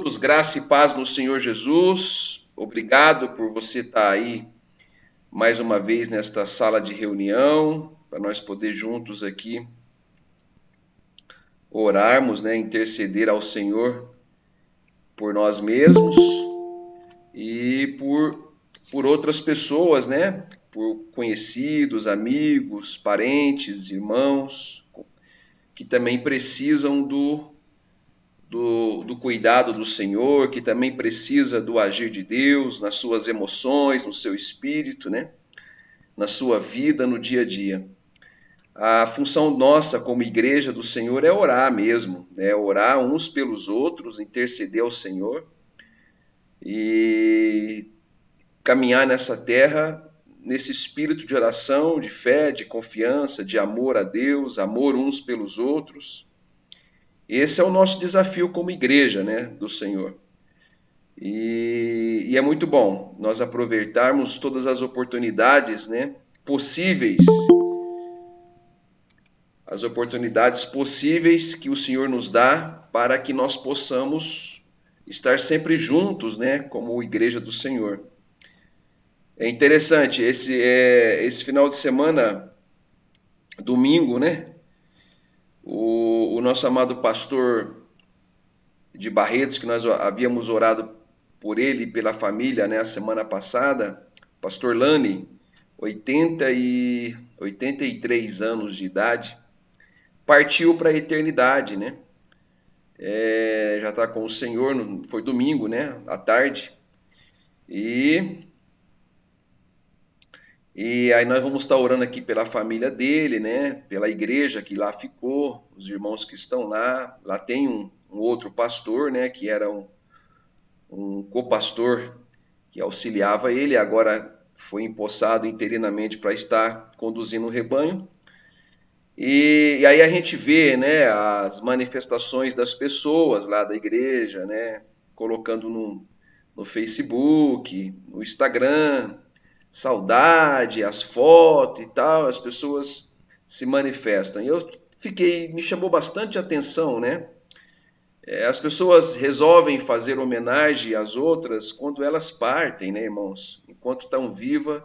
Queridos, graça e paz no Senhor Jesus. Obrigado por você estar aí mais uma vez nesta sala de reunião, para nós poder juntos aqui orarmos, né, interceder ao Senhor por nós mesmos e por outras pessoas, né, por conhecidos, amigos, parentes, irmãos, que também precisam do cuidado do Senhor, que também precisa do agir de Deus nas suas emoções, no seu espírito, né? Na sua vida, no dia a dia. A função nossa como igreja do Senhor é orar mesmo, né? Orar uns pelos outros, interceder ao Senhor e caminhar nessa terra nesse espírito de oração, de fé, de confiança, de amor a Deus, amor uns pelos outros. Esse é o nosso desafio como igreja, né, do Senhor. E é muito bom nós aproveitarmos todas as oportunidades, né, possíveis, as oportunidades possíveis que o Senhor nos dá para que nós possamos estar sempre juntos, né, como igreja do Senhor. É interessante, esse final de semana, domingo, né, o nosso amado pastor de Barretos, que nós havíamos orado por ele e pela família, né, a semana passada, pastor Lani, 83 anos de idade, partiu para a eternidade, né? Já está com o Senhor, foi domingo, né, à tarde, e aí nós vamos estar orando aqui pela família dele, né, pela igreja que lá ficou, os irmãos que estão lá tem um outro pastor, né, que era um copastor que auxiliava ele, agora foi empossado interinamente para estar conduzindo o rebanho. E aí a gente vê, né, as manifestações das pessoas lá da igreja, né, colocando no Facebook, no Instagram, saudade, as fotos e tal, as pessoas se manifestam. E me chamou bastante atenção, né? As pessoas resolvem fazer homenagem às outras quando elas partem, né, irmãos? Enquanto estão vivas,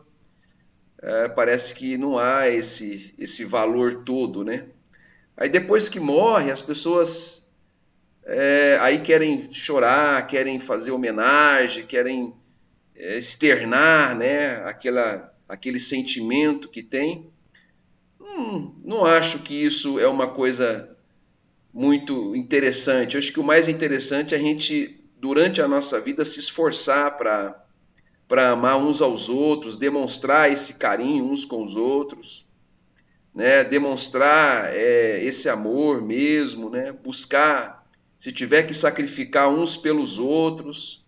parece que não há esse valor todo, né? Aí depois que morre, as pessoas aí querem chorar, querem fazer homenagem, querem externar, né, aquele sentimento que tem. Não acho que isso é uma coisa muito interessante. Eu acho que o mais interessante é a gente, durante a nossa vida, se esforçar para amar uns aos outros, demonstrar esse carinho uns com os outros, né? Demonstrar esse amor mesmo, né? Buscar, se tiver que sacrificar uns pelos outros,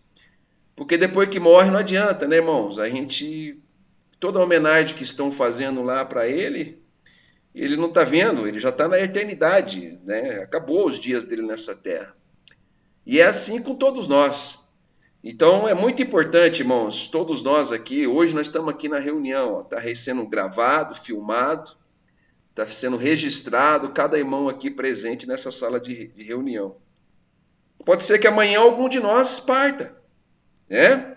porque depois que morre não adianta, né, irmãos? Toda a homenagem que estão fazendo lá para ele não está vendo, ele já está na eternidade, né? Acabou os dias dele nessa terra. E é assim com todos nós. Então é muito importante, irmãos, todos nós aqui, hoje nós estamos aqui na reunião, está sendo gravado, filmado, está sendo registrado, cada irmão aqui presente nessa sala de reunião. Pode ser que amanhã algum de nós parta, né?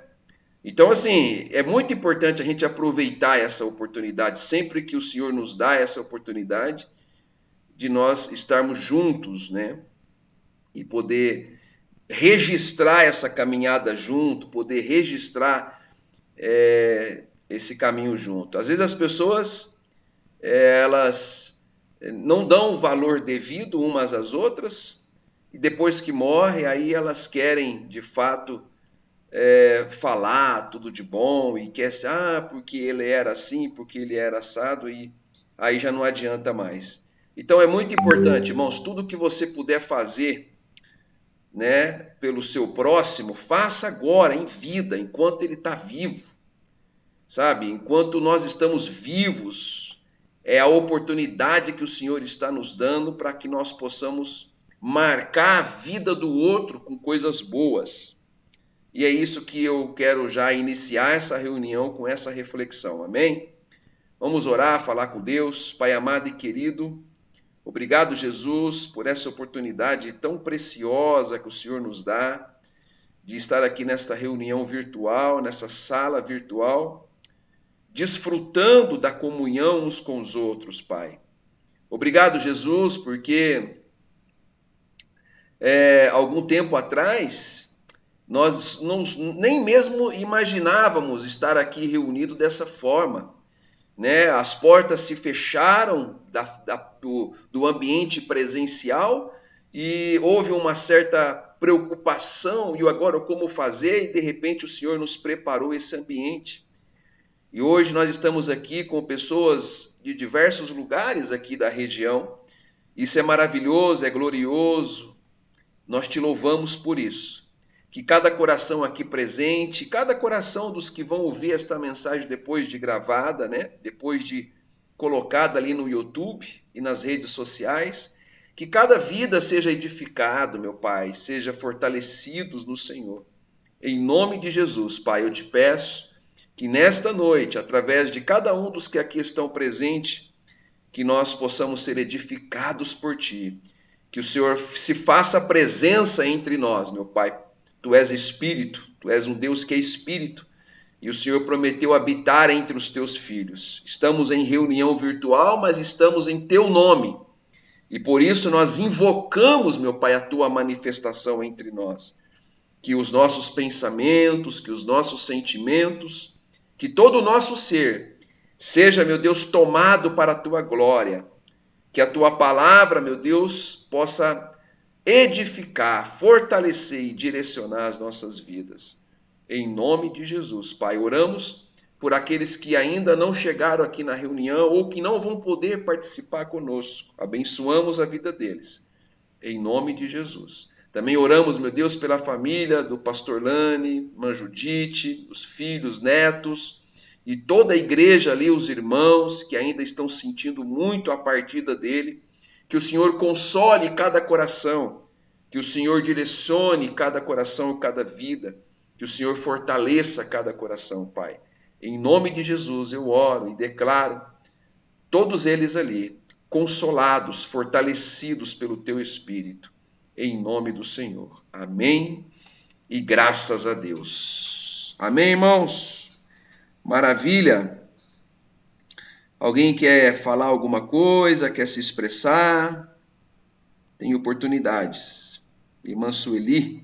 Então, assim, é muito importante a gente aproveitar essa oportunidade, sempre que o Senhor nos dá essa oportunidade, de nós estarmos juntos, né? E poder registrar essa caminhada junto, poder registrar esse caminho junto. Às vezes as pessoas elas não dão o valor devido umas às outras e depois que morre, aí elas querem de fato falar tudo de bom e quer ser, porque ele era assim, porque ele era assado, e aí já não adianta mais. Então é muito importante, irmãos, tudo que você puder fazer, né, pelo seu próximo, faça agora, em vida, enquanto ele está vivo, sabe? Enquanto nós estamos vivos, é a oportunidade que o Senhor está nos dando para que nós possamos marcar a vida do outro com coisas boas. E é isso que eu quero já iniciar essa reunião com essa reflexão, amém? Vamos orar, falar com Deus. Pai amado e querido, obrigado, Jesus, por essa oportunidade tão preciosa que o Senhor nos dá de estar aqui nesta reunião virtual, nessa sala virtual, desfrutando da comunhão uns com os outros, Pai. Obrigado, Jesus, porque algum tempo atrás nós nem mesmo imaginávamos estar aqui reunidos dessa forma, né? As portas se fecharam do ambiente presencial e houve uma certa preocupação, e agora como fazer? E de repente o Senhor nos preparou esse ambiente. E hoje nós estamos aqui com pessoas de diversos lugares aqui da região. Isso é maravilhoso, é glorioso. Nós te louvamos por isso. Que cada coração aqui presente, cada coração dos que vão ouvir esta mensagem depois de gravada, né? Depois de colocada ali no YouTube e nas redes sociais, que cada vida seja edificado, meu Pai, seja fortalecidos no Senhor. Em nome de Jesus, Pai, eu te peço que nesta noite, através de cada um dos que aqui estão presentes, que nós possamos ser edificados por Ti, que o Senhor se faça presença entre nós, meu Pai. Tu és Espírito, Tu és um Deus que é Espírito, e o Senhor prometeu habitar entre os Teus filhos. Estamos em reunião virtual, mas estamos em Teu nome, e por isso nós invocamos, meu Pai, a Tua manifestação entre nós. Que os nossos pensamentos, que os nossos sentimentos, que todo o nosso ser seja, meu Deus, tomado para a Tua glória. Que a Tua palavra, meu Deus, possa edificar, fortalecer e direcionar as nossas vidas. Em nome de Jesus, Pai, oramos por aqueles que ainda não chegaram aqui na reunião ou que não vão poder participar conosco. Abençoamos a vida deles. Em nome de Jesus. Também oramos, meu Deus, pela família do pastor Lani, irmã Judite, os filhos, netos e toda a igreja ali, os irmãos que ainda estão sentindo muito a partida dele. Que o Senhor console cada coração, que o Senhor direcione cada coração e cada vida, que o Senhor fortaleça cada coração, Pai. Em nome de Jesus eu oro e declaro todos eles ali, consolados, fortalecidos pelo Teu Espírito. Em nome do Senhor. Amém e graças a Deus. Amém, irmãos? Maravilha. Alguém quer falar alguma coisa, quer se expressar? Tem oportunidades. Irmã Sueli.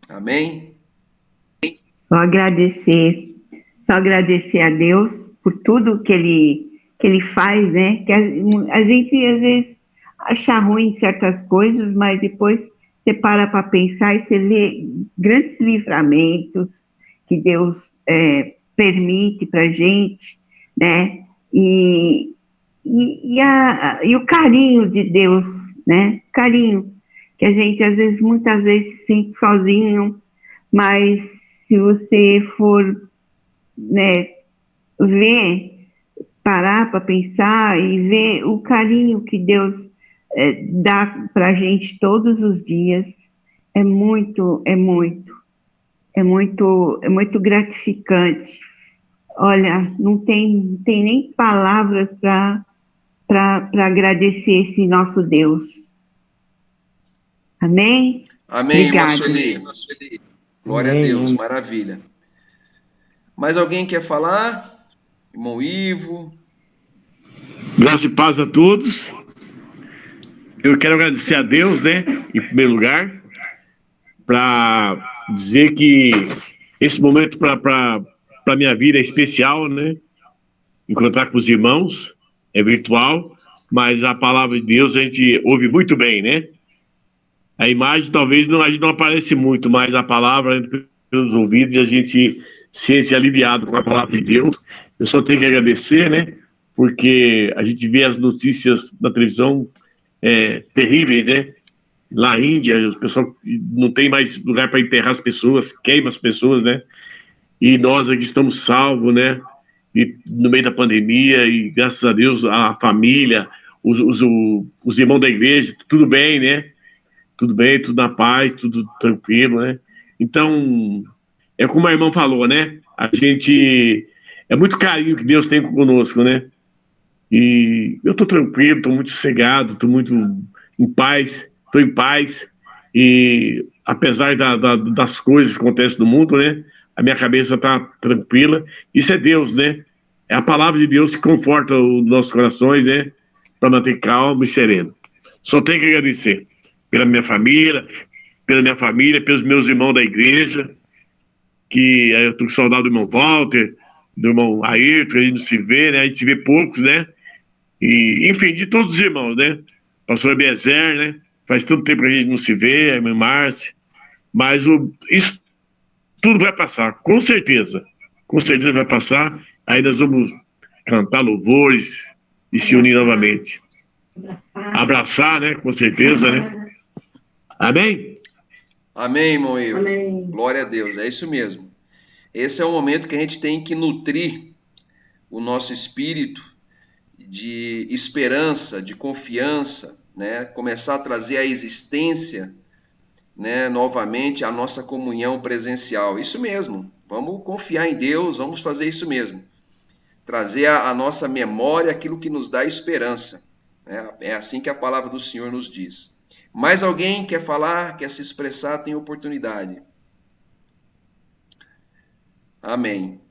Amém? Só agradecer a Deus por tudo que Ele faz, né? Que a gente às vezes acha ruim certas coisas, mas depois você para pensar e você vê grandes livramentos que Deus permite para a gente, né? E o carinho de Deus, né? Carinho que a gente às vezes, muitas vezes, se sente sozinho, mas se você for, né, parar para pensar e ver o carinho que Deus dá para a gente todos os dias, é muito gratificante. Olha, não tem nem palavras para agradecer esse nosso Deus. Amém? Amém, irmã Obrigada. Sueli. Glória a Deus, maravilha. Mais alguém quer falar? Irmão Ivo. Graça e paz a todos. Eu quero agradecer a Deus, né, em primeiro lugar, para dizer que esse momento para a minha vida é especial, né? Encontrar com os irmãos é virtual, mas a palavra de Deus a gente ouve muito bem, né? A imagem talvez a gente não aparece muito, mas a palavra entra pelos ouvidos e a gente se sente aliviado com a palavra de Deus. Eu só tenho que agradecer, né? Porque a gente vê as notícias na televisão terríveis, né? Lá na Índia, o pessoal não tem mais lugar para enterrar as pessoas, queima as pessoas, né? E nós aqui estamos salvos, né? E no meio da pandemia, e graças a Deus, a família, os irmãos da igreja, tudo bem, né? Tudo bem, tudo na paz, tudo tranquilo, né? Então, é como a irmã falou, né? A gente... É muito carinho que Deus tem conosco, né? E eu tô tranquilo, tô muito sossegado, tô muito em paz, tô em paz. E apesar das coisas que acontecem no mundo, né? A minha cabeça está tranquila. Isso é Deus, né? É a palavra de Deus que conforta os nossos corações, né? Para manter calmo e sereno. Só tenho que agradecer pela minha família, pelos meus irmãos da igreja, que eu tô com saudade do irmão Walter, do irmão Ayrton, a gente não se vê, né? A gente se vê poucos, né? E, enfim, de todos os irmãos, né? Pastor Abiezer, né? Faz tanto tempo que a gente não se vê, a irmã Márcia. Mas isso tudo vai passar, com certeza. Com certeza vai passar. Aí nós vamos cantar louvores e se unir novamente. Abraçar, né? Com certeza, né? Amém? Amém, irmão Ivo. Glória a Deus, é isso mesmo. Esse é o momento que a gente tem que nutrir o nosso espírito de esperança, de confiança, né? Começar a trazer à existência, né, novamente a nossa comunhão presencial. Isso mesmo. Vamos confiar em Deus, vamos fazer isso mesmo. Trazer à nossa memória aquilo que nos dá esperança. É assim que a palavra do Senhor nos diz. Mais alguém quer falar, quer se expressar, tem oportunidade. Amém.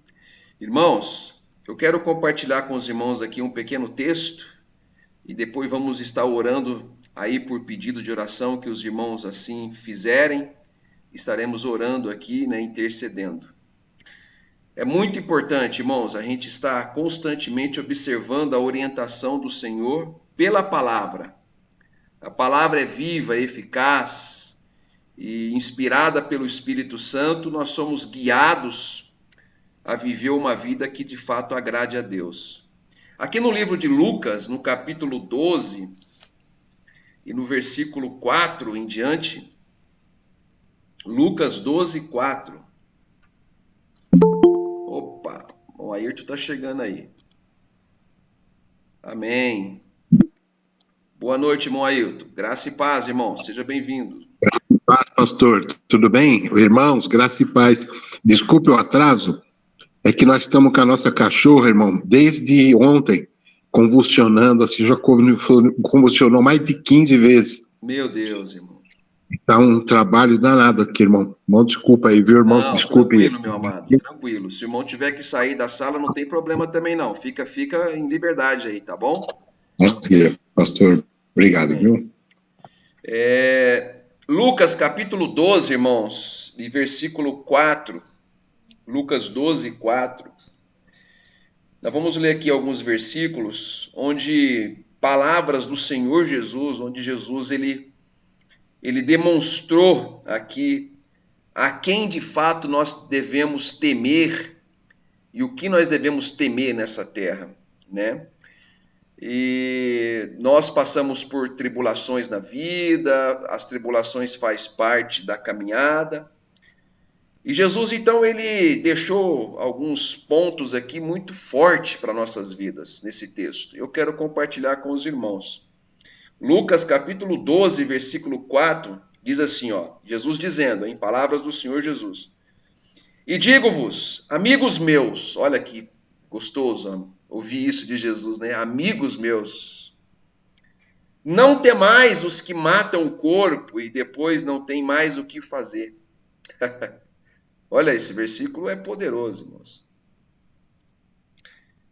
Irmãos, eu quero compartilhar com os irmãos aqui um pequeno texto e depois vamos estar orando aí por pedido de oração que os irmãos assim fizerem. Estaremos orando aqui, né, intercedendo. É muito importante, irmãos, a gente estar constantemente observando a orientação do Senhor pela palavra. A palavra é viva, eficaz e inspirada pelo Espírito Santo, nós somos guiados a viver uma vida que de fato agrade a Deus. Aqui no livro de Lucas, no capítulo 12 e no versículo 4 em diante, Lucas 12, 4. Opa, o Ayrton está chegando aí. Amém. Boa noite, irmão Ayrton. Graça e paz, irmão. Seja bem-vindo. Paz, pastor. Tudo bem? Irmãos, graça e paz. Desculpe o atraso. É que nós estamos com a nossa cachorra, irmão, desde ontem, convulsionando, assim, já convulsionou mais de 15 vezes. Meu Deus, irmão. Tá um trabalho danado aqui, irmão. Irmão, desculpa aí, viu, irmão? Não, desculpe. Tranquilo, meu amado, tranquilo. Se o irmão tiver que sair da sala, não tem problema também, não. Fica em liberdade aí, tá bom? Maravilha, pastor. Obrigado, viu? Lucas, capítulo 12, irmãos, e versículo 4. Lucas 12, 4. Nós vamos ler aqui alguns versículos onde palavras do Senhor Jesus, onde Jesus ele demonstrou aqui a quem de fato nós devemos temer e o que nós devemos temer nessa terra, né? E nós passamos por tribulações na vida, as tribulações faz parte da caminhada. E Jesus, então, ele deixou alguns pontos aqui muito fortes para nossas vidas nesse texto. Eu quero compartilhar com os irmãos. Lucas, capítulo 12, versículo 4, diz assim, ó, Jesus dizendo, em palavras do Senhor Jesus, e digo-vos, amigos meus, olha que gostoso ouvir isso de Jesus, né? Amigos meus, não temais os que matam o corpo e depois não tem mais o que fazer. Olha, esse versículo é poderoso, irmãos.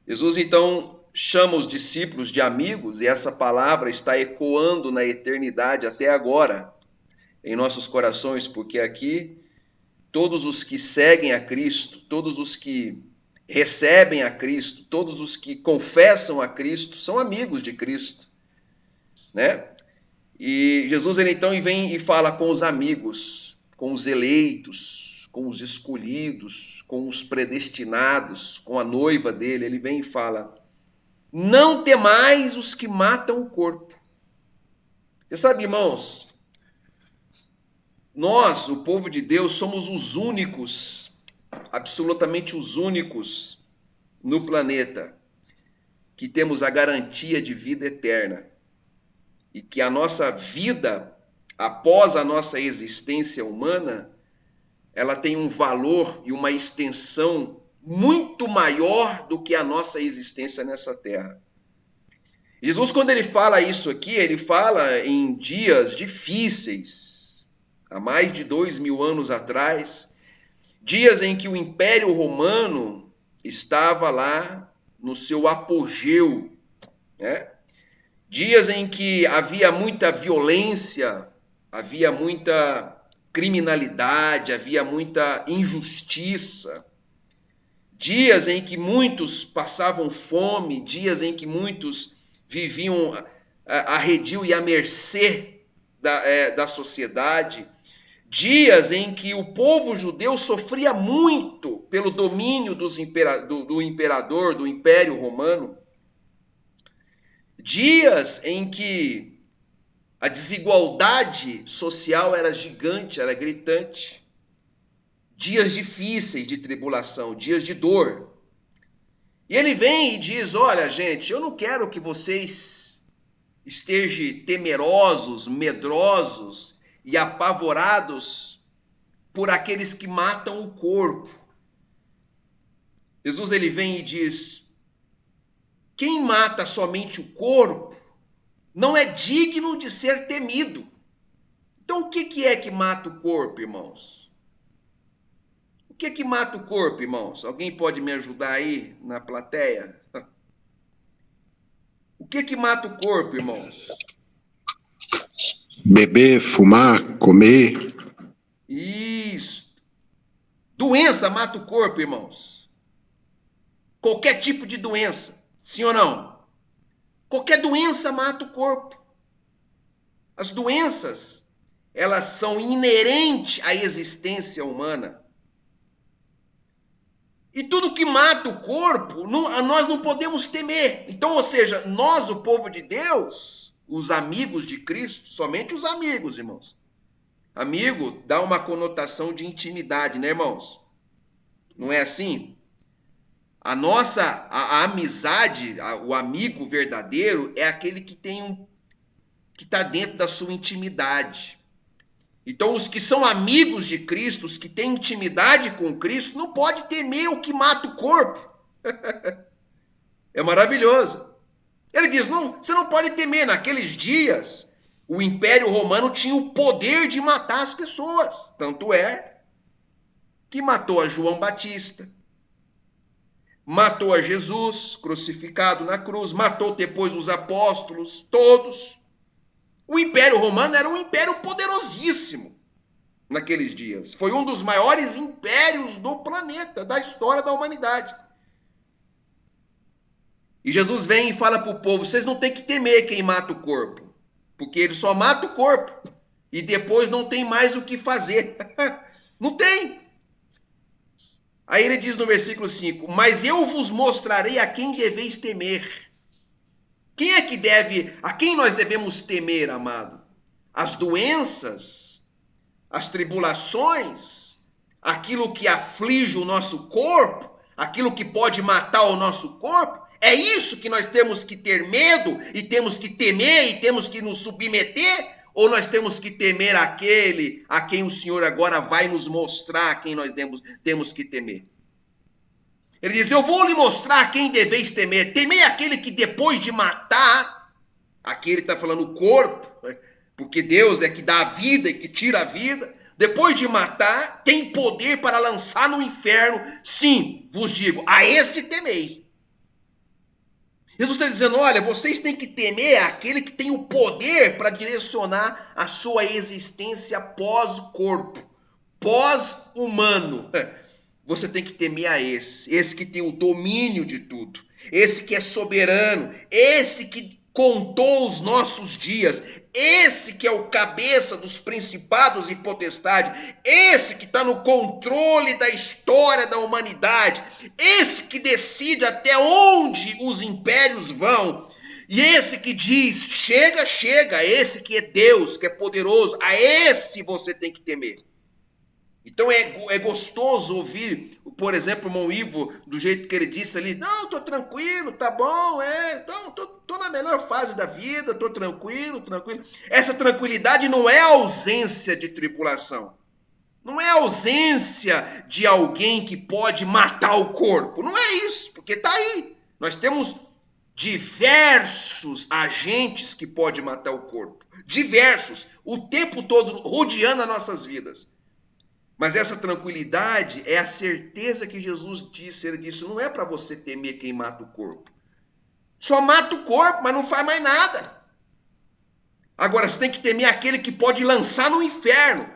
Jesus, então, chama os discípulos de amigos e essa palavra está ecoando na eternidade até agora em nossos corações, porque aqui todos os que seguem a Cristo, todos os que recebem a Cristo, todos os que confessam a Cristo são amigos de Cristo, né? E Jesus, ele então vem e fala com os amigos, com os eleitos, com os escolhidos, com os predestinados, com a noiva dele, ele vem e fala, não temais os que matam o corpo. Você sabe, irmãos, nós, o povo de Deus, somos os únicos, absolutamente os únicos no planeta que temos a garantia de vida eterna e que a nossa vida, após a nossa existência humana, ela tem um valor e uma extensão muito maior do que a nossa existência nessa terra. Jesus, quando ele fala isso aqui, ele fala em dias difíceis, há mais de 2000 anos atrás, dias em que o Império Romano estava lá no seu apogeu, né? Dias em que havia muita violência, havia muita criminalidade, havia muita injustiça, dias em que muitos passavam fome, dias em que muitos viviam arredio e à mercê da sociedade, dias em que o povo judeu sofria muito pelo domínio do imperador, do Império Romano, dias em que a desigualdade social era gigante, era gritante, dias difíceis de tribulação, dias de dor. E ele vem e diz, olha, gente, eu não quero que vocês estejam temerosos, medrosos e apavorados por aqueles que matam o corpo. Jesus, ele vem e diz, quem mata somente o corpo não é digno de ser temido. Então, o que é que mata o corpo, irmãos? O que é que mata o corpo, irmãos? Alguém pode me ajudar aí na plateia? O que é que mata o corpo, irmãos? Beber, fumar, comer. Isso. Doença mata o corpo, irmãos. Qualquer tipo de doença, sim ou não? Qualquer doença mata o corpo. As doenças, elas são inerentes à existência humana. E tudo que mata o corpo, nós não podemos temer. Então, ou seja, nós, o povo de Deus, os amigos de Cristo, somente os amigos, irmãos. Amigo dá uma conotação de intimidade, né, irmãos? Não é assim? A amizade, o amigo verdadeiro é aquele que que está dentro da sua intimidade. Então, os que são amigos de Cristo, os que têm intimidade com Cristo, não pode temer o que mata o corpo. É maravilhoso. Ele diz, não, você não pode temer. Naqueles dias, o Império Romano tinha o poder de matar as pessoas. Tanto é que matou a João Batista, matou a Jesus crucificado na cruz, matou depois os apóstolos, todos. O Império Romano era um império poderosíssimo naqueles dias. Foi um dos maiores impérios do planeta, da história da humanidade. E Jesus vem e fala para o povo, vocês não têm que temer quem mata o corpo, porque ele só mata o corpo e depois não tem mais o que fazer. Não tem. Aí ele diz no versículo 5, mas eu vos mostrarei a quem deveis temer. Quem é que a quem nós devemos temer, amado? As doenças, as tribulações, aquilo que aflige o nosso corpo, aquilo que pode matar o nosso corpo? É isso que nós temos que ter medo e temos que temer e temos que nos submeter? Ou nós temos que temer aquele a quem o Senhor agora vai nos mostrar a quem nós temos que temer? Ele diz, eu vou lhe mostrar a quem deveis temer. Temei aquele que depois de matar, aqui ele está falando o corpo, porque Deus é que dá a vida e que tira a vida. Depois de matar, tem poder para lançar no inferno. Sim, vos digo, a esse temei. Jesus está dizendo, olha, vocês têm que temer aquele que tem o poder para direcionar a sua existência pós-corpo, pós-humano. Você tem que temer a esse que tem o domínio de tudo, esse que é soberano, esse que contou os nossos dias, esse que é o cabeça dos principados e potestades, esse que está no controle da história da humanidade, esse que decide até onde os impérios vão, e esse que diz, chega, chega, esse que é Deus, que é poderoso, a esse você tem que temer. Então é gostoso ouvir, por exemplo, o irmão Ivo, do jeito que ele disse ali, não, estou tranquilo, tá bom, tô na melhor fase da vida, estou tranquilo. Essa tranquilidade não é ausência de tribulação, não é ausência de alguém que pode matar o corpo, não é isso, porque está aí. Nós temos diversos agentes que podem matar o corpo. Diversos, o tempo todo rodeando as nossas vidas. Mas essa tranquilidade é a certeza que Jesus disse. Ele disse, não é para você temer quem mata o corpo. Só mata o corpo, mas não faz mais nada. Agora, você tem que temer aquele que pode lançar no inferno.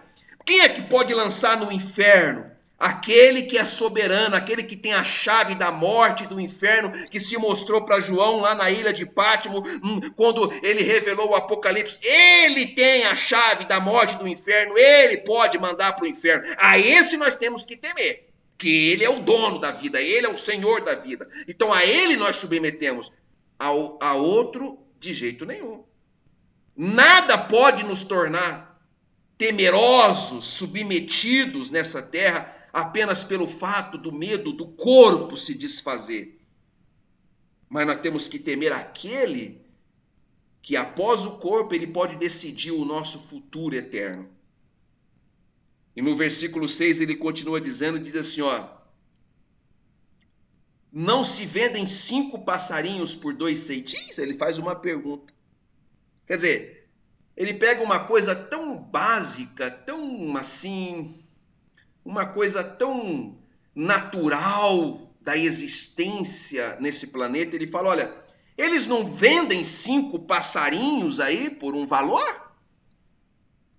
Quem é que pode lançar no inferno? Aquele que é soberano, aquele que tem a chave da morte e do inferno, que se mostrou para João lá na ilha de Pátimo, quando ele revelou o Apocalipse. Ele tem a chave da morte e do inferno, ele pode mandar para o inferno. A esse nós temos que temer, que ele é o dono da vida, ele é o Senhor da vida. Então a ele nós submetemos, a outro de jeito nenhum. Nada pode nos tornar temerosos, submetidos nessa terra, apenas pelo fato do medo do corpo se desfazer. Mas nós temos que temer aquele que após o corpo ele pode decidir o nosso futuro eterno. E no versículo 6 ele continua dizendo, diz assim, ó, não se vendem 5 passarinhos por 2 ceitins? Ele faz uma pergunta. Quer dizer, ele pega uma coisa tão básica, tão assim, uma coisa tão natural da existência nesse planeta, ele fala, olha, eles não vendem 5 passarinhos aí por um valor?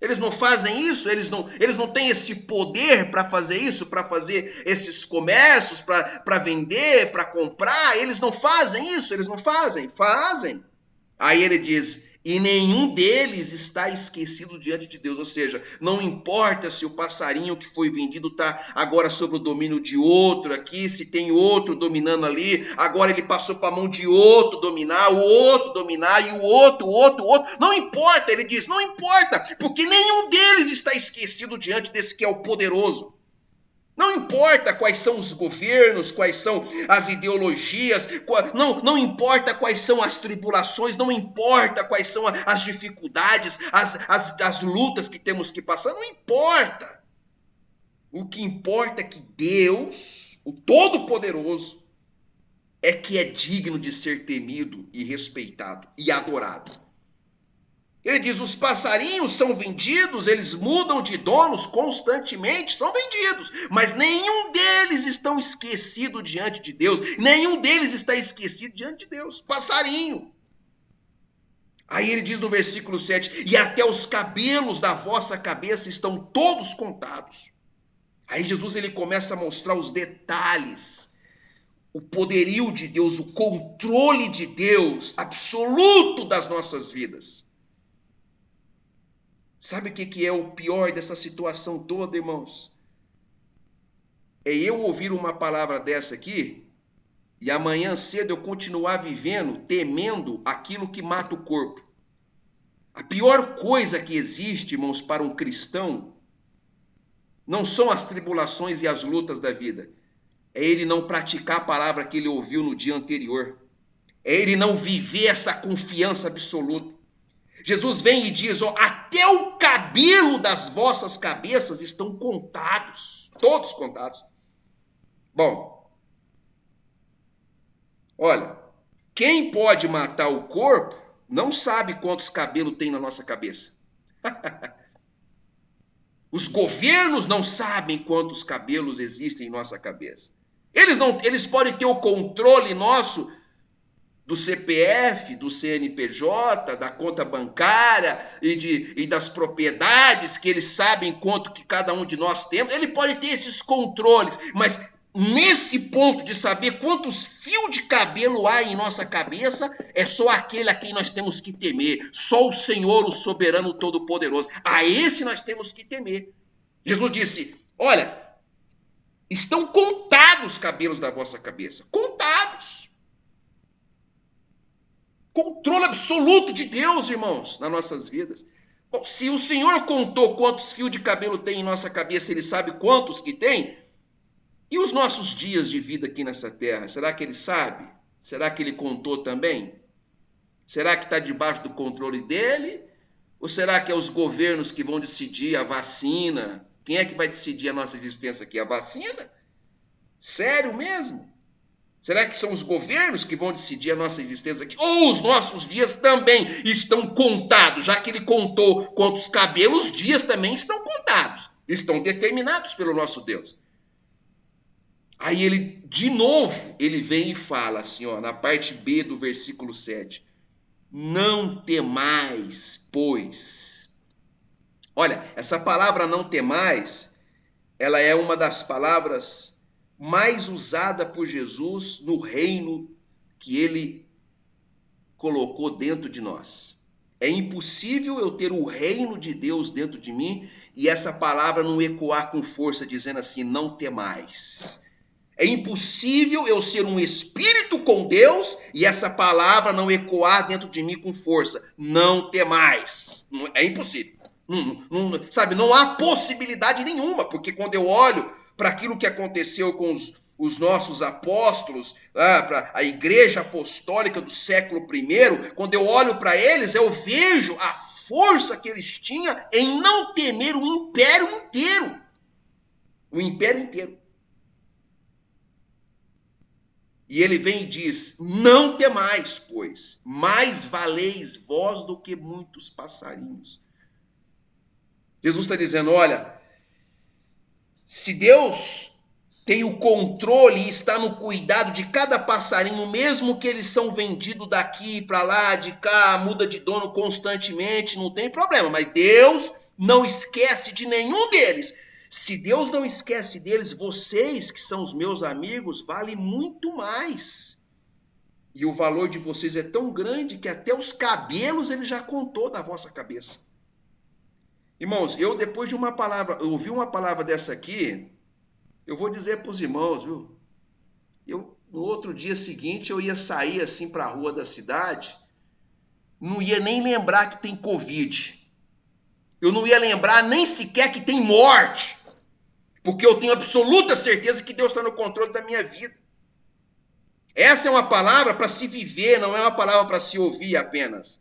Eles não fazem isso? Eles não têm esse poder para fazer isso, para fazer esses comércios, para vender, para comprar? Eles não fazem isso? Eles não fazem? Fazem. Aí ele diz, e nenhum deles está esquecido diante de Deus. Ou seja, não importa se o passarinho que foi vendido está agora sob o domínio de outro aqui, se tem outro dominando ali, agora ele passou para a mão de outro dominar, o outro dominar, e o outro. Não importa, ele diz, não importa, porque nenhum deles está esquecido diante desse que é o poderoso. Não importa quais são os governos, quais são as ideologias, não importa quais são as tribulações, não importa quais são as dificuldades, as lutas que temos que passar, não importa. O que importa é que Deus, o Todo-Poderoso, é que é digno de ser temido e respeitado e adorado. Ele diz, os passarinhos são vendidos, eles mudam de donos constantemente, são vendidos, mas nenhum deles estão esquecido diante de Deus, nenhum deles está esquecido diante de Deus, passarinho. Aí ele diz no versículo 7, e até os cabelos da vossa cabeça estão todos contados. Aí Jesus ele começa a mostrar os detalhes, o poderio de Deus, o controle de Deus absoluto das nossas vidas. Sabe o que é o pior dessa situação toda, irmãos? É eu ouvir uma palavra dessa aqui e amanhã cedo eu continuar vivendo, temendo aquilo que mata o corpo. A pior coisa que existe, irmãos, para um cristão, não são as tribulações e as lutas da vida. É ele não praticar a palavra que ele ouviu no dia anterior. É ele não viver essa confiança absoluta. Jesus vem e diz, ó, até o cabelo das vossas cabeças estão contados, todos contados. Bom, olha, quem pode matar o corpo não sabe quantos cabelos tem na nossa cabeça. Os governos não sabem quantos cabelos existem em nossa cabeça. Eles podem ter o controle nosso do CPF, do CNPJ, da conta bancária e das propriedades, que eles sabem quanto que cada um de nós temos. Ele pode ter esses controles, mas nesse ponto de saber quantos fios de cabelo há em nossa cabeça, é só aquele a quem nós temos que temer. Só o Senhor, o soberano todo-poderoso. A esse nós temos que temer. Jesus disse, olha, estão contados os cabelos da vossa cabeça. Contados. Controle absoluto de Deus, irmãos, nas nossas vidas. Bom, se o Senhor contou quantos fios de cabelo tem em nossa cabeça, Ele sabe quantos que tem, e os nossos dias de vida aqui nessa terra, será que Ele sabe? Será que Ele contou também? Será que está debaixo do controle dEle? Ou será que é os governos que vão decidir a vacina? Quem é que vai decidir a nossa existência aqui? A vacina? Sério mesmo? Será que são os governos que vão decidir a nossa existência aqui? Ou os nossos dias também estão contados? Já que ele contou quantos cabelos, os dias também estão contados. Estão determinados pelo nosso Deus. Aí ele, de novo, ele vem e fala assim, ó, na parte B do versículo 7. Não temais, pois. Olha, essa palavra não temais, ela é uma das palavras mais usada por Jesus no reino que ele colocou dentro de nós. É impossível eu ter o reino de Deus dentro de mim e essa palavra não ecoar com força, dizendo assim, não temais. É impossível eu ser um espírito com Deus e essa palavra não ecoar dentro de mim com força. Não temais. É impossível. Sabe, não há possibilidade nenhuma, porque quando eu olho para aquilo que aconteceu com os nossos apóstolos, para a igreja apostólica do século I, quando eu olho para eles, eu vejo a força que eles tinham em não temer o império inteiro. O império inteiro. E ele vem e diz, não temais, pois, mais valeis vós do que muitos passarinhos. Jesus está dizendo, olha, se Deus tem o controle e está no cuidado de cada passarinho, mesmo que eles são vendidos daqui para lá, de cá, muda de dono constantemente, não tem problema. Mas Deus não esquece de nenhum deles. Se Deus não esquece deles, vocês que são os meus amigos, valem muito mais. E o valor de vocês é tão grande que até os cabelos ele já contou da vossa cabeça. Irmãos, eu depois de eu ouvi uma palavra dessa aqui, eu vou dizer para os irmãos, viu? No outro dia seguinte, eu ia sair assim para a rua da cidade, não ia nem lembrar que tem Covid. Eu não ia lembrar nem sequer que tem morte. Porque eu tenho absoluta certeza que Deus está no controle da minha vida. Essa é uma palavra para se viver, não é uma palavra para se ouvir apenas.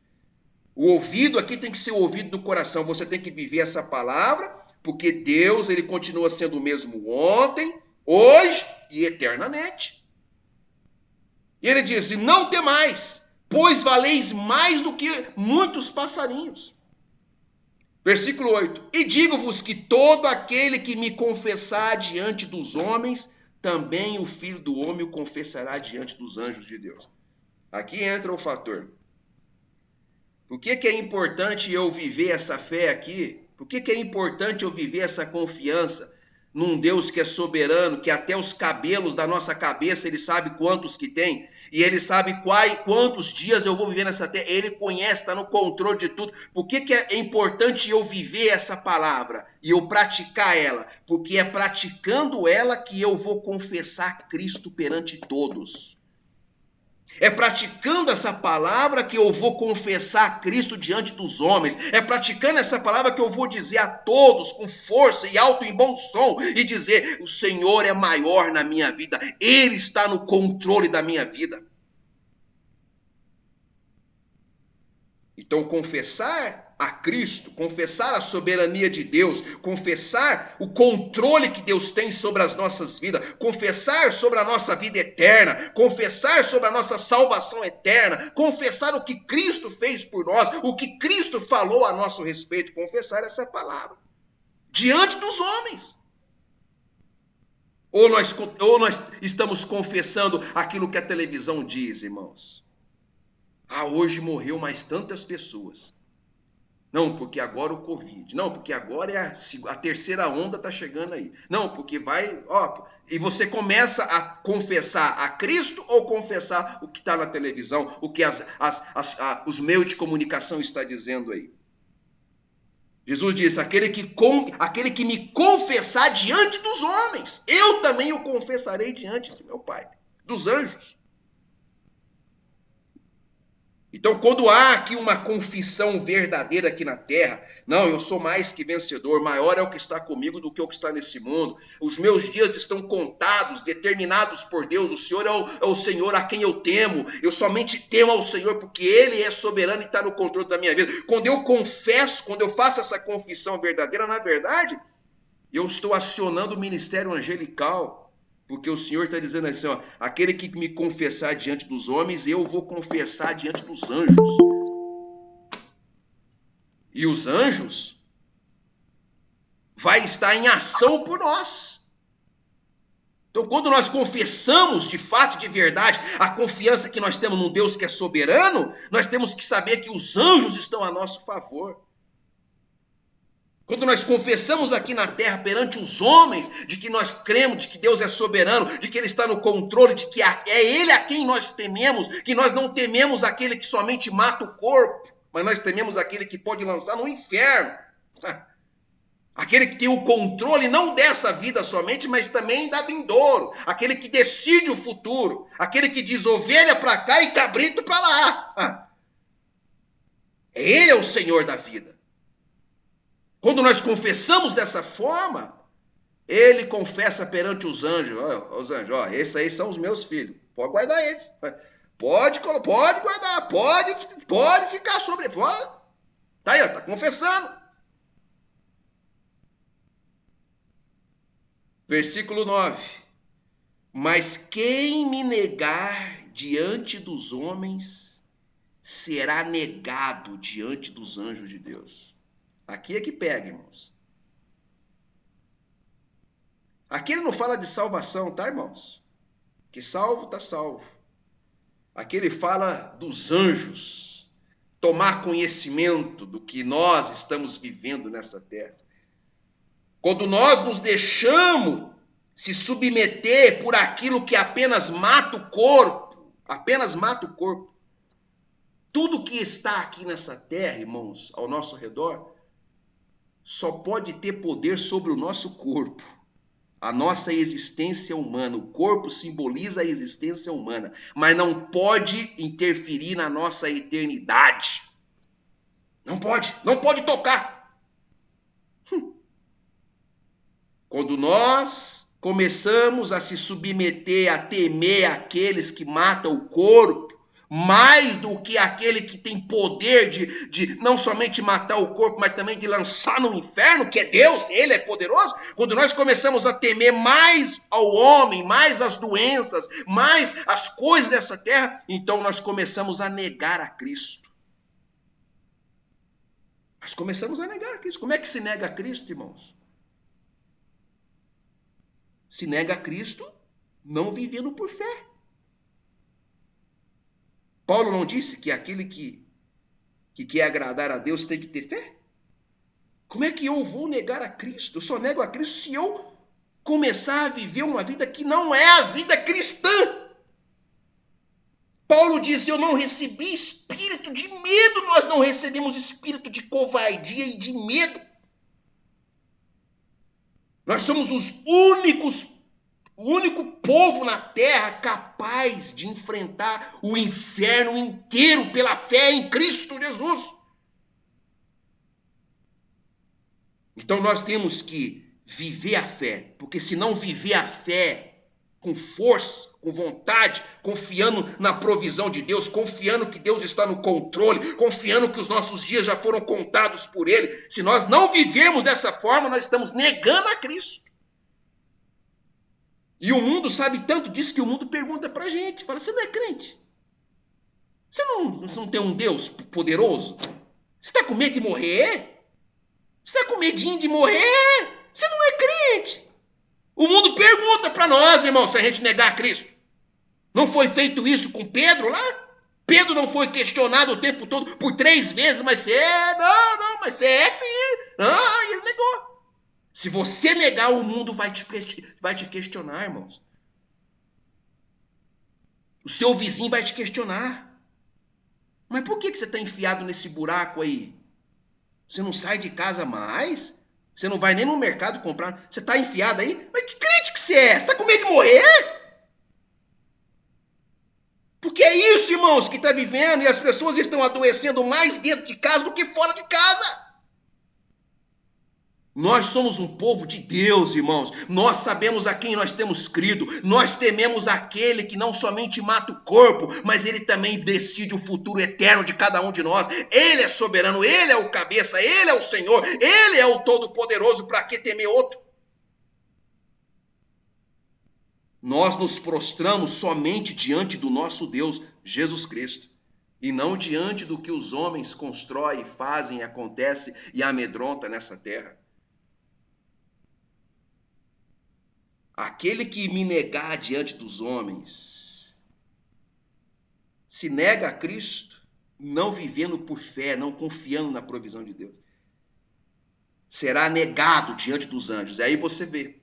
O ouvido aqui tem que ser o ouvido do coração. Você tem que viver essa palavra, porque Deus ele continua sendo o mesmo ontem, hoje e eternamente. E ele diz, não temais, pois valeis mais do que muitos passarinhos. Versículo 8. E digo-vos que todo aquele que me confessar diante dos homens, também o Filho do Homem o confessará diante dos anjos de Deus. Aqui entra o fator. Por que é importante eu viver essa fé aqui? Por que é importante eu viver essa confiança num Deus que é soberano, que até os cabelos da nossa cabeça ele sabe quantos que tem? E ele sabe quantos dias eu vou viver nessa terra. Ele conhece, está no controle de tudo. Por que é importante eu viver essa palavra e eu praticar ela? Porque é praticando ela que eu vou confessar Cristo perante todos. É praticando essa palavra que eu vou confessar Cristo diante dos homens. É praticando essa palavra que eu vou dizer a todos com força e alto e bom som. E dizer, o Senhor é maior na minha vida. Ele está no controle da minha vida. Então, confessar a Cristo, confessar a soberania de Deus, confessar o controle que Deus tem sobre as nossas vidas, confessar sobre a nossa vida eterna, confessar sobre a nossa salvação eterna, confessar o que Cristo fez por nós, o que Cristo falou a nosso respeito, confessar essa palavra diante dos homens. Ou nós estamos confessando aquilo que a televisão diz, irmãos? Hoje morreu mais tantas pessoas. Não, porque agora o Covid. Não, porque agora a terceira onda está chegando aí. Não, porque vai... e você começa a confessar a Cristo ou confessar o que está na televisão, o que os meios de comunicação estão dizendo aí? Jesus disse, aquele que me confessar diante dos homens, eu também o confessarei diante de meu Pai, dos anjos. Então, quando há aqui uma confissão verdadeira aqui na terra, não, eu sou mais que vencedor, maior é o que está comigo do que o que está nesse mundo. Os meus dias estão contados, determinados por Deus. O Senhor é o Senhor a quem eu temo. Eu somente temo ao Senhor porque Ele é soberano e está no controle da minha vida. Quando eu confesso, quando eu faço essa confissão verdadeira, na verdade, eu estou acionando o ministério angelical. Porque o Senhor está dizendo assim, ó, aquele que me confessar diante dos homens, eu vou confessar diante dos anjos. E os anjos vai estar em ação por nós. Então, quando nós confessamos de fato, de verdade, a confiança que nós temos num Deus que é soberano, nós temos que saber que os anjos estão a nosso favor. Quando nós confessamos aqui na terra perante os homens de que nós cremos, de que Deus é soberano, de que Ele está no controle, de que é Ele a quem nós tememos, que nós não tememos aquele que somente mata o corpo, mas nós tememos aquele que pode lançar no inferno. Aquele que tem o controle não dessa vida somente, mas também da vindouro. Aquele que decide o futuro. Aquele que diz ovelha para cá e cabrito para lá. Ele é o Senhor da vida. Quando nós confessamos dessa forma, Ele confessa perante os anjos. Os anjos, esses aí são os meus filhos. Pode guardar eles. Pode guardar. Pode ficar sobre eles. Tá aí, está confessando. Versículo 9. Mas quem me negar diante dos homens, será negado diante dos anjos de Deus. Aqui é que pega, irmãos. Aqui ele não fala de salvação, tá, irmãos? Que salvo, tá salvo. Aqui ele fala dos anjos. Tomar conhecimento do que nós estamos vivendo nessa terra. Quando nós nos deixamos se submeter por aquilo que apenas mata o corpo, tudo que está aqui nessa terra, irmãos, ao nosso redor, só pode ter poder sobre o nosso corpo, a nossa existência humana. O corpo simboliza a existência humana, mas não pode interferir na nossa eternidade. Não pode tocar. Quando nós começamos a se submeter, a temer aqueles que matam o corpo, mais do que aquele que tem poder de não somente matar o corpo, mas também de lançar no inferno, que é Deus, Ele é poderoso. Quando nós começamos a temer mais ao homem, mais as doenças, mais as coisas dessa terra, então nós começamos a negar a Cristo. Nós começamos a negar a Cristo. Como é que se nega a Cristo, irmãos? Se nega a Cristo não vivendo por fé. Paulo não disse que aquele que quer agradar a Deus tem que ter fé? Como é que eu vou negar a Cristo? Eu só nego a Cristo se eu começar a viver uma vida que não é a vida cristã. Paulo diz, eu não recebi espírito de medo, nós não recebemos espírito de covardia e de medo. Nós somos o único povo na terra capaz de enfrentar o inferno inteiro pela fé em Cristo Jesus. Então nós temos que viver a fé, porque se não viver a fé com força, com vontade, confiando na provisão de Deus, confiando que Deus está no controle, confiando que os nossos dias já foram contados por Ele, se nós não vivermos dessa forma, nós estamos negando a Cristo. E o mundo sabe tanto disso que o mundo pergunta pra gente, fala, você não é crente? Você não tem um Deus poderoso? Você está com medo de morrer? Você está com medinho de morrer? Você não é crente. O mundo pergunta para nós, irmão, se a gente negar a Cristo. Não foi feito isso com Pedro lá? Pedro não foi questionado o tempo todo por 3 vezes, mas você é? Não, mas você é sim. Ah, ele negou. Se você negar, o mundo vai te questionar, irmãos. O seu vizinho vai te questionar. Mas por que você está enfiado nesse buraco aí? Você não sai de casa mais? Você não vai nem no mercado comprar? Você está enfiado aí? Mas que crente que você é? Você está com medo de morrer? Porque é isso, irmãos, que está vivendo e as pessoas estão adoecendo mais dentro de casa do que fora de casa. Nós somos um povo de Deus, irmãos. Nós sabemos a quem nós temos crido. Nós tememos aquele que não somente mata o corpo, mas ele também decide o futuro eterno de cada um de nós. Ele é soberano, ele é o cabeça, ele é o Senhor, ele é o Todo-Poderoso. Para que temer outro? Nós nos prostramos somente diante do nosso Deus, Jesus Cristo, e não diante do que os homens constroem, fazem, acontece e amedronta nessa terra. Aquele que me negar diante dos homens, se nega a Cristo, não vivendo por fé, não confiando na provisão de Deus, será negado diante dos anjos. Aí você vê.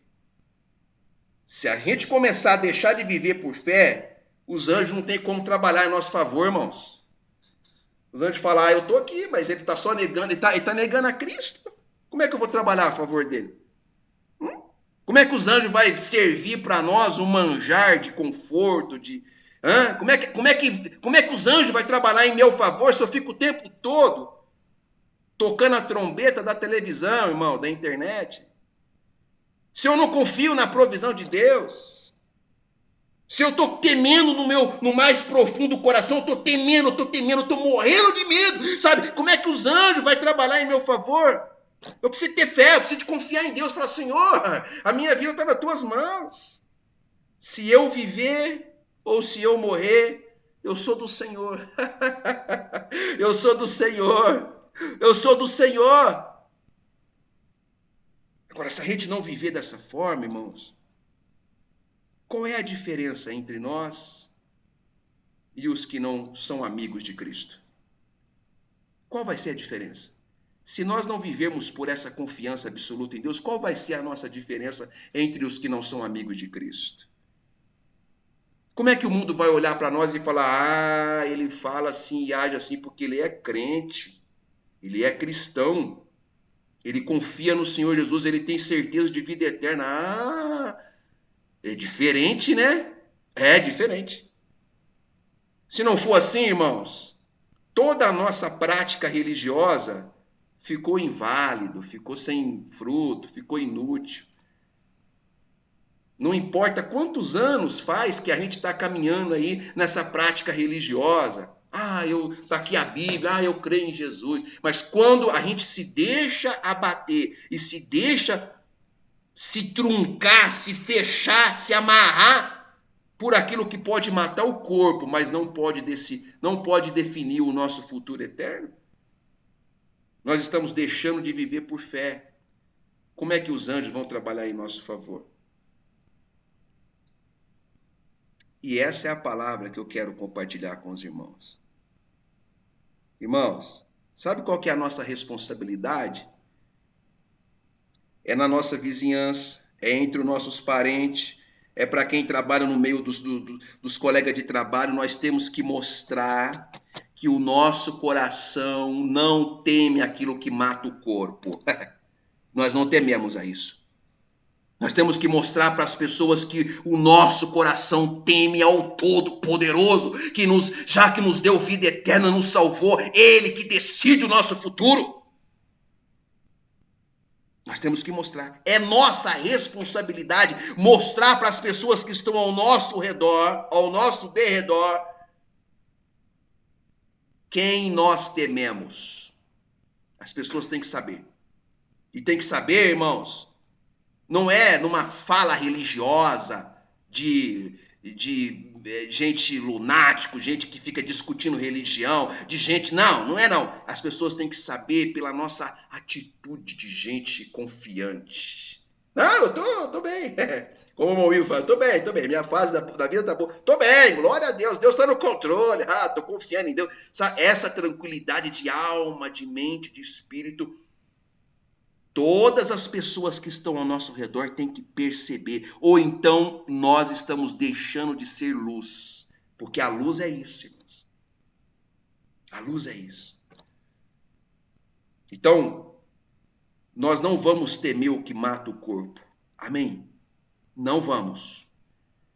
Se a gente começar a deixar de viver por fé, os anjos não têm como trabalhar em nosso favor, irmãos. Os anjos falam, eu estou aqui, mas ele está só negando, ele está negando a Cristo. Como é que eu vou trabalhar a favor dele? Como é que os anjos vão servir para nós um manjar de conforto, de... Como é que os anjos vão trabalhar em meu favor se eu fico o tempo todo tocando a trombeta da televisão, irmão, da internet? Se eu não confio na provisão de Deus, se eu estou temendo no mais profundo do coração, eu estou temendo, estou morrendo de medo, sabe? Como é que os anjos vão trabalhar em meu favor? Eu preciso ter fé, eu preciso de confiar em Deus, falar, Senhor, a minha vida está nas tuas mãos. Se eu viver ou se eu morrer, eu sou do Senhor. Eu sou do Senhor. Eu sou do Senhor. Agora, se a gente não viver dessa forma, irmãos, qual é a diferença entre nós e os que não são amigos de Cristo? Qual vai ser a diferença? Se nós não vivermos por essa confiança absoluta em Deus, qual vai ser a nossa diferença entre os que não são amigos de Cristo? Como é que o mundo vai olhar para nós e falar, ele fala assim e age assim porque ele é crente, ele é cristão, ele confia no Senhor Jesus, ele tem certeza de vida eterna. É diferente, né? É diferente. Se não for assim, irmãos, toda a nossa prática religiosa ficou inválido, ficou sem fruto, ficou inútil. Não importa quantos anos faz que a gente está caminhando aí nessa prática religiosa. Tá aqui a Bíblia, eu creio em Jesus. Mas quando a gente se deixa abater e se deixa se truncar, se fechar, se amarrar por aquilo que pode matar o corpo, mas não pode definir o nosso futuro eterno, nós estamos deixando de viver por fé. Como é que os anjos vão trabalhar em nosso favor? E essa é a palavra que eu quero compartilhar com os irmãos. Irmãos, sabe qual que é a nossa responsabilidade? É na nossa vizinhança, é entre os nossos parentes, é para quem trabalha no meio dos colegas de trabalho. Nós temos que mostrar que o nosso coração não teme aquilo que mata o corpo. Nós não tememos a isso. Nós temos que mostrar para as pessoas que o nosso coração teme ao Todo-Poderoso, já que nos deu vida eterna, nos salvou, Ele que decide o nosso futuro. Nós temos que mostrar. É nossa responsabilidade mostrar para as pessoas que estão ao nosso redor, ao nosso derredor, quem nós tememos. As pessoas têm que saber. E tem que saber, irmãos, não é numa fala religiosa de gente lunático, gente que fica discutindo religião, de gente... Não é não. As pessoas têm que saber pela nossa atitude de gente confiante. Não, eu tô bem. Como o Will fala, tô bem. Minha fase da vida tá boa. Tô bem, glória a Deus. Deus tá no controle. Tô confiando em Deus. Essa tranquilidade de alma, de mente, de espírito, todas as pessoas que estão ao nosso redor têm que perceber. Ou então nós estamos deixando de ser luz. Porque a luz é isso, irmãos. A luz é isso. Então, nós não vamos temer o que mata o corpo. Amém? Não vamos.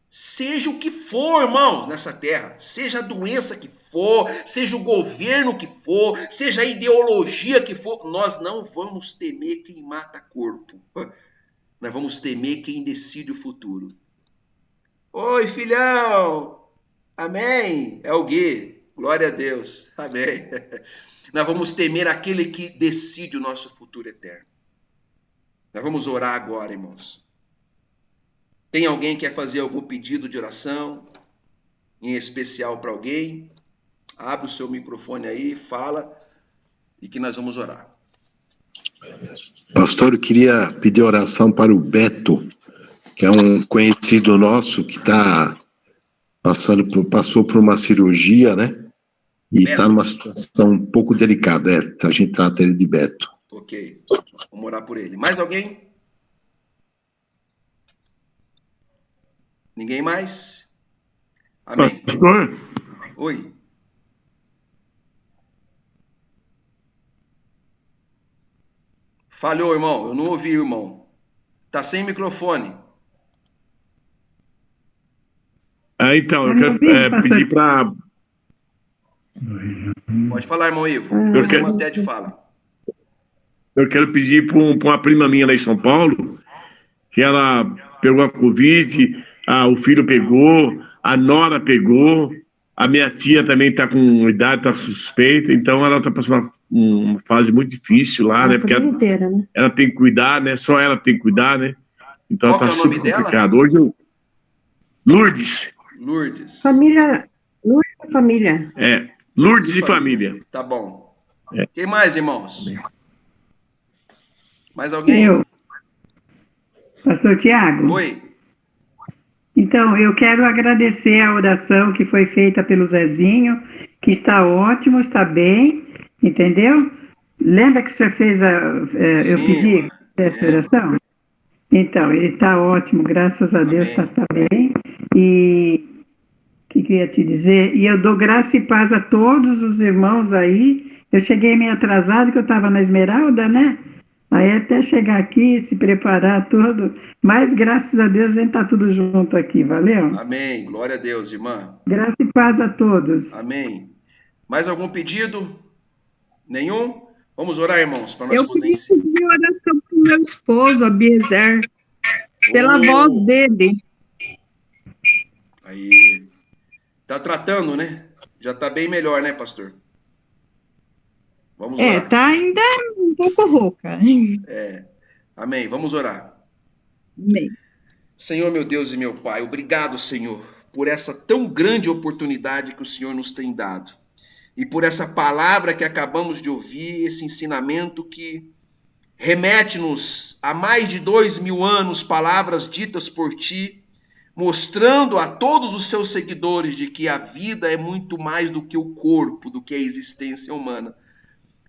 Seja o que for, irmão, nessa terra. Seja a doença que for, seja o governo que for, seja a ideologia que for, nós não vamos temer quem mata corpo. Nós vamos temer quem decide o futuro. Oi, filhão! Amém? É o Gui. Glória a Deus. Amém. Nós vamos temer aquele que decide o nosso futuro eterno. Nós vamos orar agora, irmãos. Tem alguém que quer fazer algum pedido de oração, em especial para alguém? Abre o seu microfone aí, fala, e que nós vamos orar. Pastor, eu queria pedir oração para o Beto, que é um conhecido nosso que passou por uma cirurgia, né? E está numa situação um pouco delicada. A gente trata ele de Beto. Ok, vamos orar por ele. Mais alguém? Ninguém mais? Amém. Pastor, Oi. Falhou, irmão. Eu não ouvi, irmão. Tá sem microfone. então, eu quero pedir para... Pode falar, irmão Ivo. Depois a irmã Ted fala. Eu quero pedir para uma prima minha lá em São Paulo, que ela pegou a Covid, o filho pegou, a nora pegou, a minha tia também está com idade, está suspeita, então ela está passando uma fase muito difícil lá, né? Porque ela tem que cuidar, né? Só ela tem que cuidar, né? Então Qual está que é o nome super dela? complicado. Hoje Lourdes. Lourdes. Lourdes família. Lourdes e família. Tá bom. Quem mais, irmãos? Mais alguém? Eu. Pastor Tiago. Oi. Então, eu quero agradecer a oração que foi feita pelo Zezinho, que está ótimo, está bem, entendeu? Lembra que o senhor fez eu pedi essa oração? Então, ele está ótimo, graças a Deus, está bem. E o que eu ia te dizer? E eu dou graça e paz a todos os irmãos aí. Eu cheguei meio atrasado, que eu estava na Esmeralda, né? Aí até chegar aqui, se preparar tudo. Mas, graças a Deus, a gente está tudo junto aqui, valeu? Amém. Glória a Deus, irmã. Graça e paz a todos. Amém. Mais algum pedido? Nenhum? Vamos orar, irmãos, para nós Eu podermos... queria pedir oração para o meu esposo, Abiezer, pela voz dele. Aí. Tá tratando, né? Já tá bem melhor, né, pastor? Vamos orar. Tá ainda um pouco rouca. Amém. Vamos orar. Amém. Senhor, meu Deus e meu Pai, obrigado, Senhor, por essa tão grande oportunidade que o Senhor nos tem dado. E por essa palavra que acabamos de ouvir, esse ensinamento que remete-nos a mais de 2000 anos, palavras ditas por Ti, mostrando a todos os seus seguidores de que a vida é muito mais do que o corpo, do que a existência humana.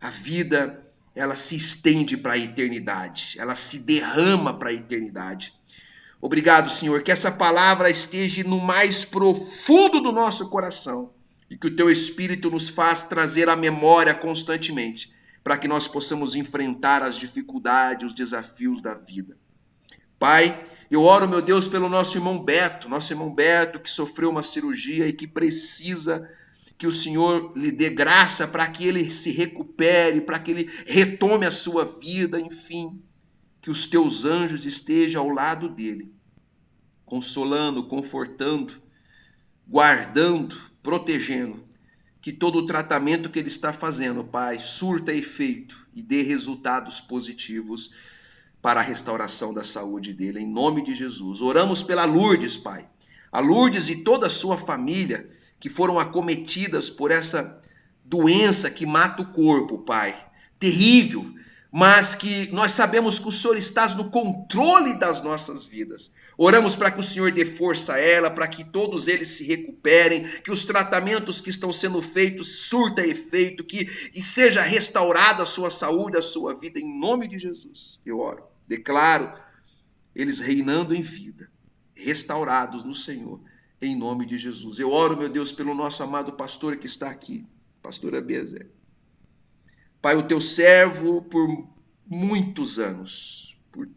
A vida, ela se estende para a eternidade, ela se derrama para a eternidade. Obrigado, Senhor, que essa palavra esteja no mais profundo do nosso coração e que o Teu Espírito nos faça trazer à memória constantemente, para que nós possamos enfrentar as dificuldades, os desafios da vida. Pai, eu oro, meu Deus, pelo nosso irmão Beto que sofreu uma cirurgia e que precisa que o Senhor lhe dê graça para que ele se recupere, para que ele retome a sua vida, enfim, que os teus anjos estejam ao lado dele, consolando, confortando, guardando, protegendo, que todo o tratamento que ele está fazendo, Pai, surta efeito e dê resultados positivos para a restauração da saúde dele, em nome de Jesus. Oramos pela Lourdes, Pai, a Lourdes e toda a sua família, que foram acometidas por essa doença que mata o corpo, Pai. Terrível, mas que nós sabemos que o Senhor está no controle das nossas vidas. Oramos para que o Senhor dê força a ela, para que todos eles se recuperem, que os tratamentos que estão sendo feitos surta efeito, que seja restaurada a sua saúde, a sua vida, em nome de Jesus. Eu oro, declaro eles reinando em vida, restaurados no Senhor, em nome de Jesus. Eu oro, meu Deus, pelo nosso amado pastor que está aqui, pastor Abiezer. Pai, o teu servo, por muitos anos, por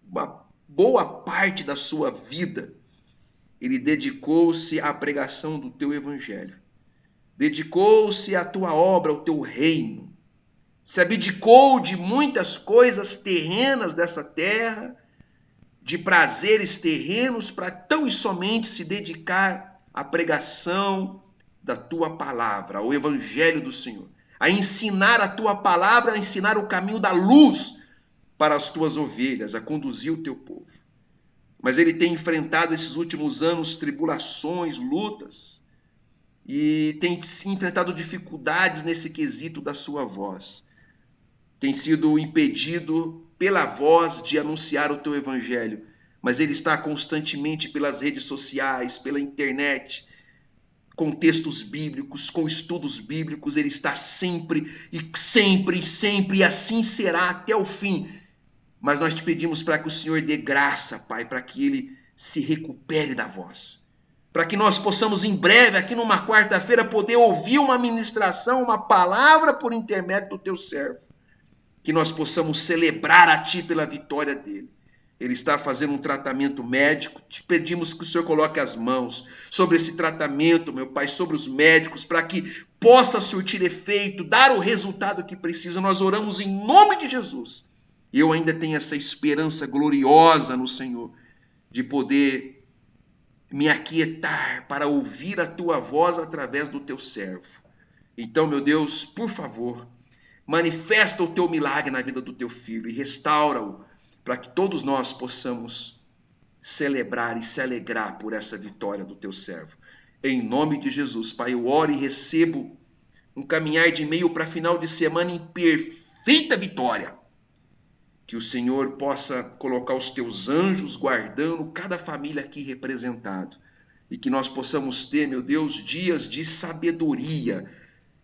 uma boa parte da sua vida, ele dedicou-se à pregação do teu evangelho. Dedicou-se à tua obra, ao teu reino. Se abdicou de muitas coisas terrenas dessa terra, de prazeres terrenos, para tão e somente se dedicar à pregação da tua palavra, ao evangelho do Senhor, a ensinar a tua palavra, a ensinar o caminho da luz para as tuas ovelhas, a conduzir o teu povo. mas ele tem enfrentado esses últimos anos tribulações, lutas, e tem enfrentado dificuldades nesse quesito da sua voz. Tem sido impedido pela voz de anunciar o teu evangelho, mas ele está constantemente pelas redes sociais, pela internet, com textos bíblicos, com estudos bíblicos, ele está sempre, e assim será até o fim. Mas nós te pedimos para que o Senhor dê graça, Pai, para que ele se recupere da voz. Para que nós possamos em breve, aqui numa quarta-feira, poder ouvir uma ministração, uma palavra por intermédio do teu servo. Que nós possamos celebrar a ti pela vitória dele. Ele está fazendo um tratamento médico. Te pedimos que o Senhor coloque as mãos sobre esse tratamento, meu Pai, sobre os médicos, para que possa surtir efeito, dar o resultado que precisa. Nós oramos em nome de Jesus. E eu ainda tenho essa esperança gloriosa no Senhor, de poder me aquietar para ouvir a tua voz através do teu servo. Então, meu Deus, por favor, manifesta o teu milagre na vida do teu filho e restaura-o, para que todos nós possamos celebrar e se alegrar por essa vitória do teu servo. Em nome de Jesus, Pai, eu oro e recebo um caminhar de meio para final de semana em perfeita vitória. Que o Senhor possa colocar os teus anjos guardando cada família aqui representada. E que nós possamos ter, meu Deus, dias de sabedoria.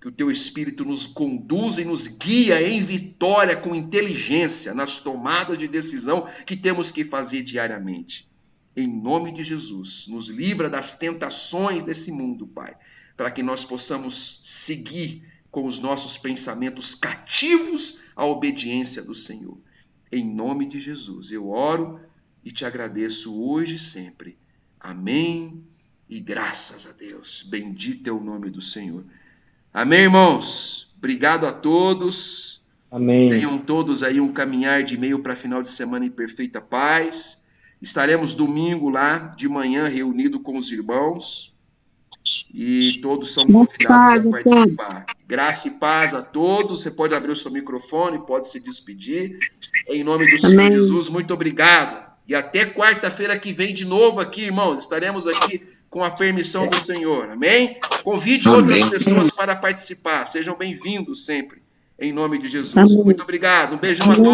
Que o teu Espírito nos conduza e nos guia em vitória com inteligência nas tomadas de decisão que temos que fazer diariamente. Em nome de Jesus, nos livra das tentações desse mundo, Pai, para que nós possamos seguir com os nossos pensamentos cativos à obediência do Senhor. Em nome de Jesus, eu oro e te agradeço hoje e sempre. Amém e graças a Deus. Bendito é o nome do Senhor. Amém, irmãos? Obrigado a todos. Amém. Tenham todos aí um caminhar de meio para final de semana em perfeita paz. Estaremos domingo lá de manhã reunido com os irmãos. E todos são convidados a participar. Graça e paz a todos. Você pode abrir o seu microfone, pode se despedir. Em nome do Senhor Jesus, muito obrigado. E até quarta-feira que vem de novo aqui, irmãos. Estaremos aqui com a permissão do Senhor. Amém? Convide outras pessoas para participar. Sejam bem-vindos sempre. Em nome de Jesus. Muito obrigado. Um beijão a todos.